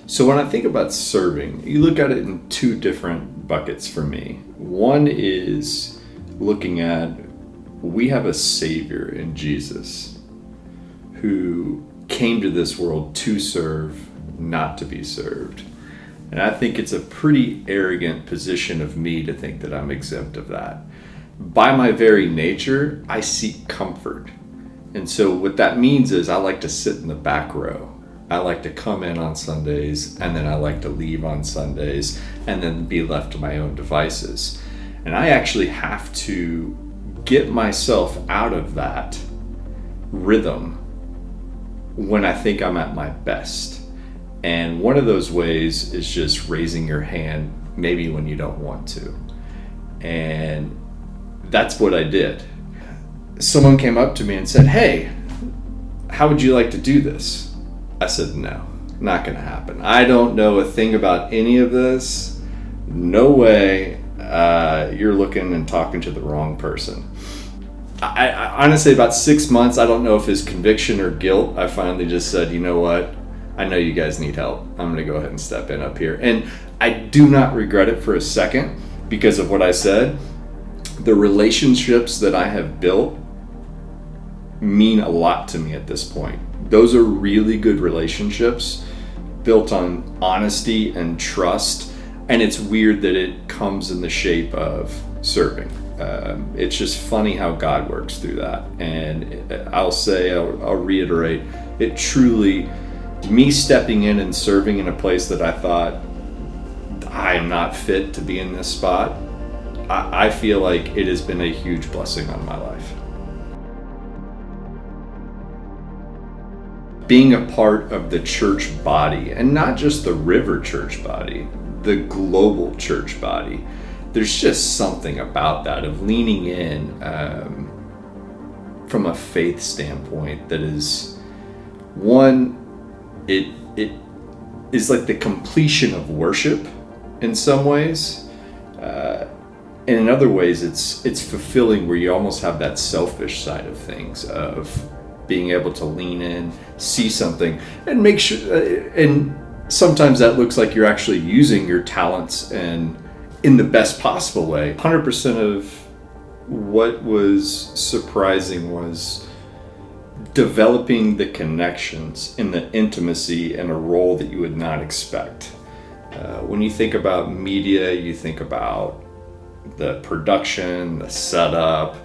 So when I think about serving, you look at it in two different buckets for me. One is looking at, we have a Savior in Jesus who came to this world to serve, not to be served. And I think it's a pretty arrogant position of me to think that I'm exempt of that. By my very nature, I seek comfort. And so what that means is I like to sit in the back row. I like to come in on Sundays, and then I like to leave on Sundays, and then be left to my own devices. And I actually have to get myself out of that rhythm when I think I'm at my best. And one of those ways is just raising your hand, maybe when you don't want to. And that's what I did. Someone came up to me and said, "Hey, how would you like to do this?" I said, "No, not gonna happen. I don't know a thing about any of this. No way. You're looking and talking to the wrong person." I honestly, about 6 months, I don't know if his conviction or guilt, I finally just said, "You know what? I know you guys need help. I'm going to go ahead and step in up here." And I do not regret it for a second because of what I said. The relationships that I have built mean a lot to me at this point. Those are really good relationships built on honesty and trust. And it's weird that it comes in the shape of serving. It's just funny how God works through that. And I'll reiterate, it truly, me stepping in and serving in a place that I thought I am not fit to be in this spot, I feel like it has been a huge blessing on my life. Being a part of the church body, and not just the River church body, the global church body, there's just something about that, of leaning in from a faith standpoint that is, one, it is like the completion of worship in some ways, and in other ways it's fulfilling, where you almost have that selfish side of things, of being able to lean in, see something, and make sure, and sometimes that looks like you're actually using your talents and in the best possible way. 100% of what was surprising was developing the connections and the intimacy in a role that you would not expect. When you think about media, you think about the production, the setup,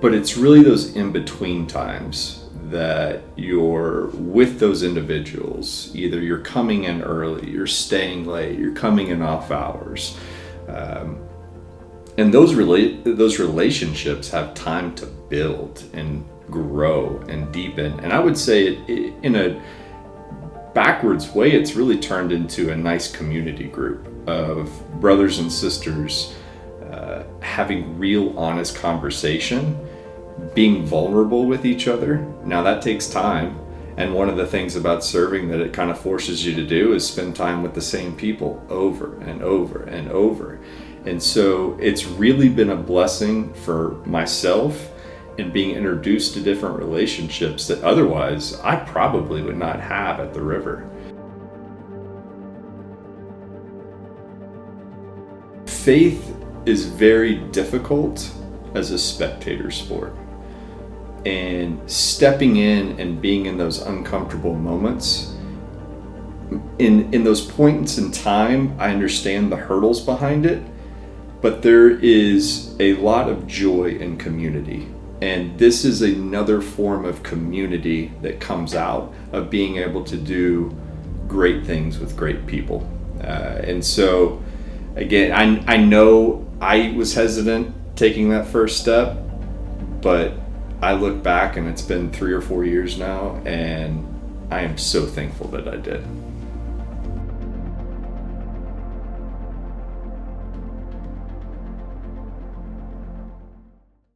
but it's really those in-between times that you're with those individuals. Either you're coming in early, you're staying late, you're coming in off hours. And those relationships have time to build and grow and deepen. And I would say in a backwards way, it's really turned into a nice community group of brothers and sisters having real honest conversation, being vulnerable with each other. Now that takes time. And one of the things about serving that it kind of forces you to do is spend time with the same people over and over and over. And so it's really been a blessing for myself in being introduced to different relationships that otherwise I probably would not have at the River. Faith is very difficult as a spectator sport. And stepping in and being in those uncomfortable moments, in those points in time, I understand the hurdles behind it, but there is a lot of joy in community. And this is another form of community that comes out of being able to do great things with great people. And so, again, I know I was hesitant taking that first step, but I look back and it's been 3 or 4 years now, and I am so thankful that I did.